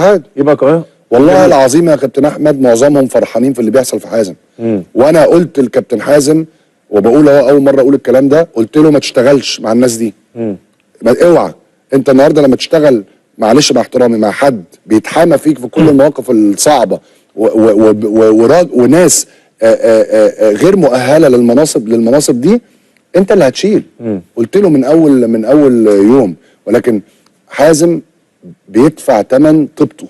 عادي يبقى كده والله العظيم يا كابتن احمد معظمهم فرحانين في اللي بيحصل في حازم. وانا قلت للكابتن حازم وبقول اهو اول مره اقول الكلام ده، قلت له ما تشتغلش مع الناس دي. اوعى انت النهارده لما تشتغل معلش مع احترامي مع حد بيتحامى فيك في كل المواقف الصعبه وناس غير مؤهله للمناصب دي، انت اللي هتشيل. قلت له من اول يوم. ولكن حازم بيدفع ثمن طيبته.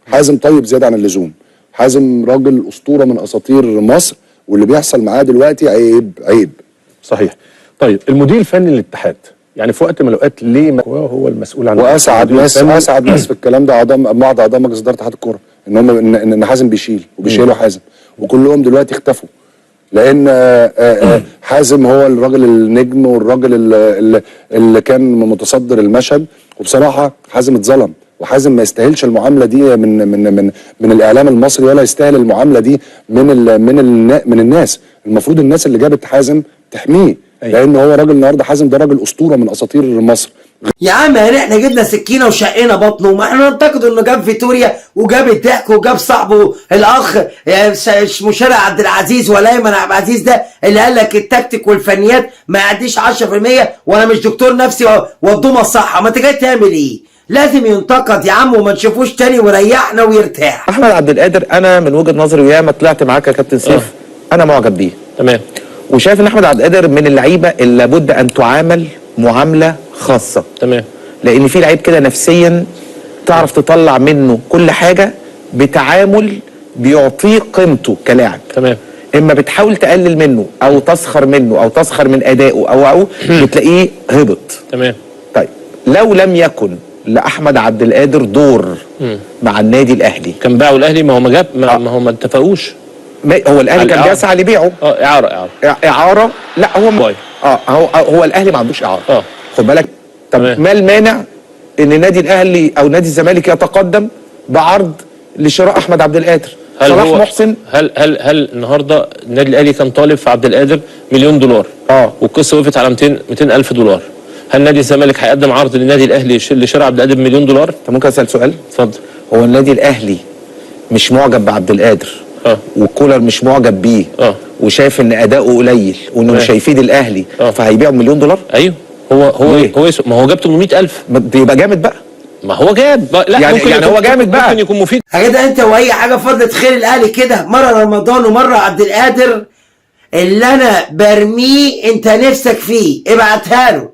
حازم طيب زياده عن اللزوم. حازم راجل اسطوره من اساطير مصر، واللي بيحصل معاه دلوقتي عيب. صحيح. طيب المدير الفني للاتحاد يعني في وقت من الاوقات ليه هو المسؤول عن واسعد ناس في الكلام ده بعض اعضاء مجلس اداره اتحاد الكوره ان حازم بيشيل وبيشيله حازم، وكلهم دلوقتي اختفوا لان حازم هو الراجل النجم والراجل اللي كان متصدر المشهد. وبصراحه حازم اتظلم، وحازم ما يستاهلش المعامله دي من الاعلام المصري، ولا يستاهل المعامله دي من الناس. المفروض الناس اللي جابت حازم تحميه، لان هو راجل النهارده حازم ده راجل اسطوره من اساطير مصر. يا عم احنا جبنا سكينه وشقينا بطنه، ما احنا ننتقد انه جاب فيتوريا وجاب الضحك وجاب صاحبه الاخ مشارع عبد العزيز ولا ايمن عبد العزيز ده اللي قال لك التكتيك والفنيات ما يعديش 10%، وانا مش دكتور نفسي وادوم الصحه. ما انت جاي تعمل ايه؟ لازم ينتقد يا عم وما نشوفوش تاني وريحنا ويرتاح. احمد عبد القادر انا من وجهه نظري وياما طلعت معاك يا كابتن سيف انا معجب بيه تمام، وشايف ان احمد عبد القادر من اللعيبه اللي لابد ان تعامل معامله خاصه. تمام، لان في لعيب كده نفسيا تعرف تطلع منه كل حاجه بتعامل بيعطيه قيمته كلاعب. تمام. اما بتحاول تقلل منه او تسخر منه او تسخر من ادائه او بتلاقيه هبط. تمام. طيب لو لم يكن لاحمد عبد القادر دور مع النادي الاهلي كان باعوا الاهلي، ما هو ما جاب ما هو ما اتفقوش. هو الاهلي كان بيسعى لبيعه. اعاره. لا هو هو الاهلي ما عندوش اعاره. خد بالك. طب ما المانع ان النادي الاهلي او نادي الزمالك يتقدم بعرض لشراء احمد عبد القادر؟ صلاح محسن هل النهارده النادي الاهلي كان طالب في عبد القادر مليون دولار والقصه وقفت على 200,000 دولار. هل نادي الزمالك هيقدم عرض للنادي الاهلي لشراء عبد القادر بمليون دولار؟ انت ممكن اسال سؤال؟ اتفضل. هو النادي الاهلي مش معجب بعبد القادر وكولر مش معجب بيه وشايف ان اداؤه قليل وانه مش هيفيد الاهلي فهيبيعه بمليون دولار؟ ايوه. ما هو جاب 800,000. يبقى جامد بقى. ما هو جاب لا يعني هو جامد بقى، ممكن يكون مفيد. يا جدع انت واي حاجه فضلت خير الاهلي كده، مره رمضان ومره عبد القادر اللي انا برميه انت نفسك فيه ابعتها له.